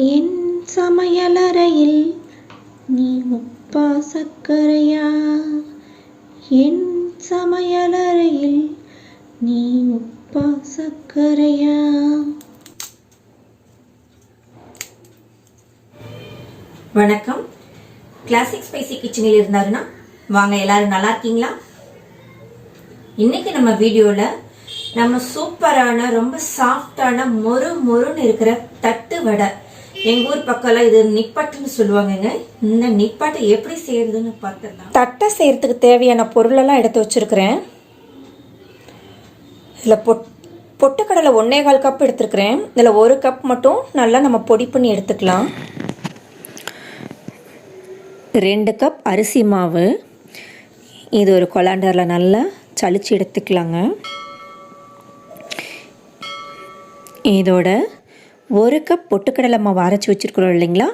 என் சமையலறையில் நீ உப்பா சர்க்கரையா? என் சமையலறையில் நீ உப்பா சர்க்கரையா? வணக்கம். கிளாசிக் ஸ்பைசி கிச்சனில் இருந்தாருன்னா வாங்க, எல்லாரும் நல்லா இருக்கீங்களா? இன்னைக்கு நம்ம வீடியோல நம்ம சூப்பரான ரொம்ப சாஃப்டான மொறு மொறுன்னு இருக்கிற தட்டு வடை, எங்க ஊர் பக்கம் இது நிப்பட்டுன்னு சொல்லுவாங்கங்க. இந்த நிப்பட்டை எப்படி செய்யறதுன்னு பார்த்துடலாம். தட்டை செய்யறதுக்கு தேவையான பொருளெல்லாம் எடுத்து வச்சிருக்கிறேன். இதுல பொட்டுக்கடலை 1.25 கப் எடுத்துருக்கிறேன். இதுல 1 கப் மட்டும் நல்லா நம்ம பொடி பண்ணி எடுத்துக்கலாம். 2 கப் அரிசி மாவு, இது ஒரு கொலாண்டரில் நல்லா சளிச்சு எடுத்துக்கலாங்க. இதோட 1 கப் பொட்டுக்கடலை மாவு அரைச்சி வச்சுருக்குறோம் இல்லைங்களா,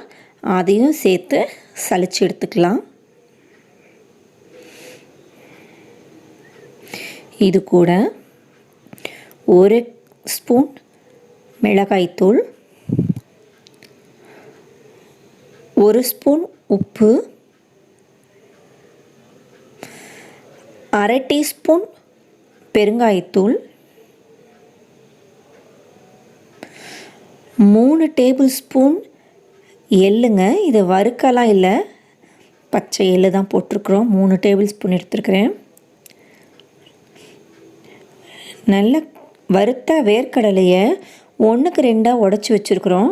அதையும் சேர்த்து சளிச்சு எடுத்துக்கலாம். இது கூட 1 ஸ்பூன் மிளகாய்த்தூள், 1 ஸ்பூன் உப்பு, 1/2 டீஸ்பூன் பெருங்காயத்தூள், 3 டேபிள் ஸ்பூன் எள்ளுங்க. இது வறுக்கலாம் இல்லை, பச்சை எள்ளு தான் போட்டிருக்குறோம். 3 டேபிள் ஸ்பூன் எடுத்துருக்கிறேன். நல்ல வறுத்த வேர்க்கடலையை 1க்கு 2 உடச்சி வச்சுருக்குறோம்.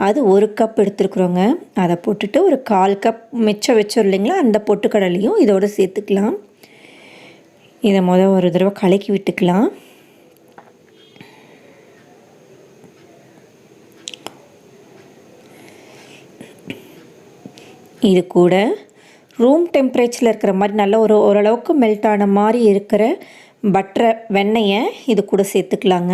அது 1 கப் எடுத்துருக்குறோங்க. அதை போட்டுட்டு ஒரு 1/4 கப் மிச்சம் வச்சோம் இல்லைங்களா, அந்த பொட்டுக்கடலையும் இதோடு சேர்த்துக்கலாம். இதை ஒரு தடவை கலக்கி விட்டுக்கலாம். இது கூட ரூம் டெம்பரேச்சரில் இருக்கிற மாதிரி நல்ல ஓரளவுக்கு மெல்ட் ஆன மாதிரி இருக்கிற பட்டர் வெண்ணெயை இது கூட சேர்த்துக்கலாங்க.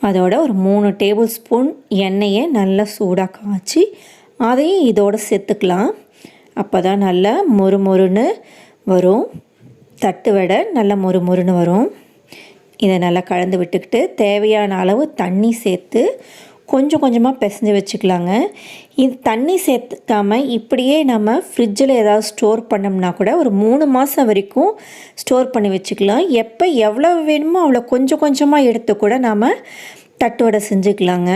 அதோட ஒரு 3 டேபிள் ஸ்பூன் எண்ணெயை நல்லா சூடாக காய்ச்சி அதையும் இதோடு சேர்த்துக்கலாம். அப்போ தான் நல்லா மொறு மொறுன்னு வரும். தட்டு வடை நல்லா மொறு மொறுன்னு வரும். இதை நல்லா கலந்து விட்டுக்கிட்டு தேவையான அளவு தண்ணி சேர்த்து கொஞ்சம் கொஞ்சமாக பிசைஞ்சு வச்சுக்கலாங்க. இது தண்ணி சேர்த்துக்காமல் இப்படியே நம்ம ஃப்ரிட்ஜில் ஏதாவது ஸ்டோர் பண்ணோம்னா கூட ஒரு 3 மாதம் வரைக்கும் ஸ்டோர் பண்ணி வச்சுக்கலாம். எப்போ எவ்வளோ வேணுமோ அவ்வளோ கொஞ்சம் கொஞ்சமாக எடுத்து கூட நாம் தட்டு வடை செஞ்சுக்கலாங்க.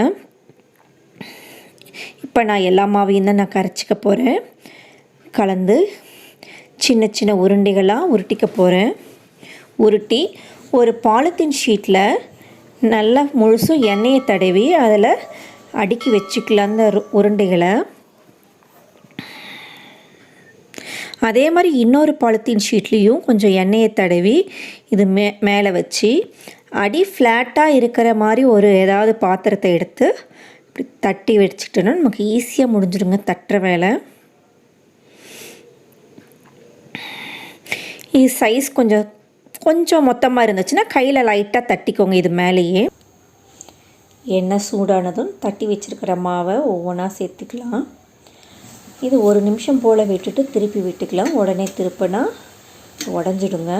இப்போ நான் எல்லா மாவையும் தான் நான் கரைச்சிக்க போகிறேன். கலந்து சின்ன சின்ன உருண்டைகளாக உருட்டிக்க போகிறேன். உருட்டி ஒரு பாலித்தீன் ஷீட்டில் நல்லா முழுசும் எண்ணெயை தடவி அதில் அடுக்கி வச்சுக்கலாம் அந்த உருண்டைகளை. அதே மாதிரி இன்னொரு பாலித்தீன் ஷீட்லேயும் கொஞ்சம் எண்ணெயை தடவி இது மேலே வச்சு அடி ஃப்ளாட்டாக இருக்கிற மாதிரி ஒரு ஏதாவது பாத்திரத்தை எடுத்து இப்படி தட்டி வச்சுக்கிட்டோன்னா நமக்கு ஈஸியாக முடிஞ்சிடுங்க தட்டுற வேலை. இது சைஸ் கொஞ்சம் மொத்தமாக இருந்துச்சுன்னா கையில் லைட்டாக தட்டிக்கோங்க. இது மேலேயே எண்ணெய் சூடானதும் தட்டி வச்சுருக்கிற மாவை ஒவ்வொன்றா சேர்த்துக்கலாம். இது 1 நிமிஷம் போல் விட்டுட்டு திருப்பி விட்டுக்கலாம். உடனே திருப்பினா உடஞ்சிடுங்க.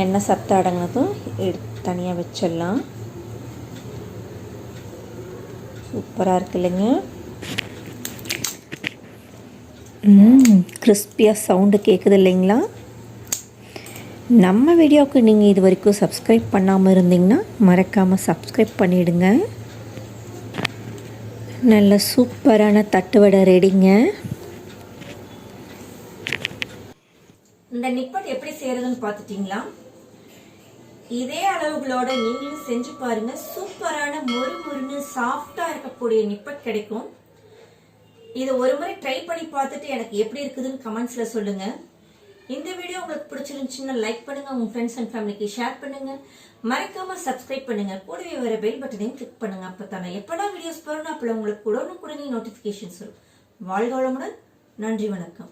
எண்ணெய் சத்து அடங்கினதும் எடுத்து தனியாக வச்சிடலாம். சூப்பராக இருக்கு இல்லைங்க. கிறிஸ்பியாக சவுண்டு கேட்குது இல்லைங்களா? நம்ம வீடியோவுக்கு நீங்கள் இது வரைக்கும் சப்ஸ்கிரைப் பண்ணாமல் இருந்தீங்கன்னா மறக்காமல் சப்ஸ்கிரைப் பண்ணிவிடுங்க. நல்ல சூப்பரான தட்டு வடை ரெடிங்க. இந்த நிப்பட் எப்படி செய்கிறதுன்னு பார்த்துட்டிங்களா? இதே அளவுகளோட நீங்களும் செஞ்சு பாருங்கள். சூப்பரான மொறு மொறுன்னு சாஃப்டாக இருக்கக்கூடிய நிப்பட் கிடைக்கும். இது ஒரு முறை ட்ரை பண்ணி பார்த்துட்டு எனக்கு எப்படி இருக்குதுன்னு கமெண்ட்ஸில் சொல்லுங்கள். இந்த வீடியோ உங்களுக்கு பிடிச்சிருந்துச்சுன்னா லைக் பண்ணுங்கள், உங்கள் ஃப்ரெண்ட்ஸ் அண்ட் ஃபேமிலிக்கு ஷேர் பண்ணுங்கள். மறக்காமல் சப்ஸ்கிரைப் பண்ணுங்கள். கூடவே வர பெல் பட்டனையும் கிளிக் பண்ணுங்கள். அப்போ தானே எப்போலாம் வீடியோஸ் போகிறோன்னா அப்போ உங்களுக்கு உடனுக்குடனே நோட்டிஃபிகேஷன்ஸ் வரும். வாழ்க வளமுடன். நன்றி, வணக்கம்.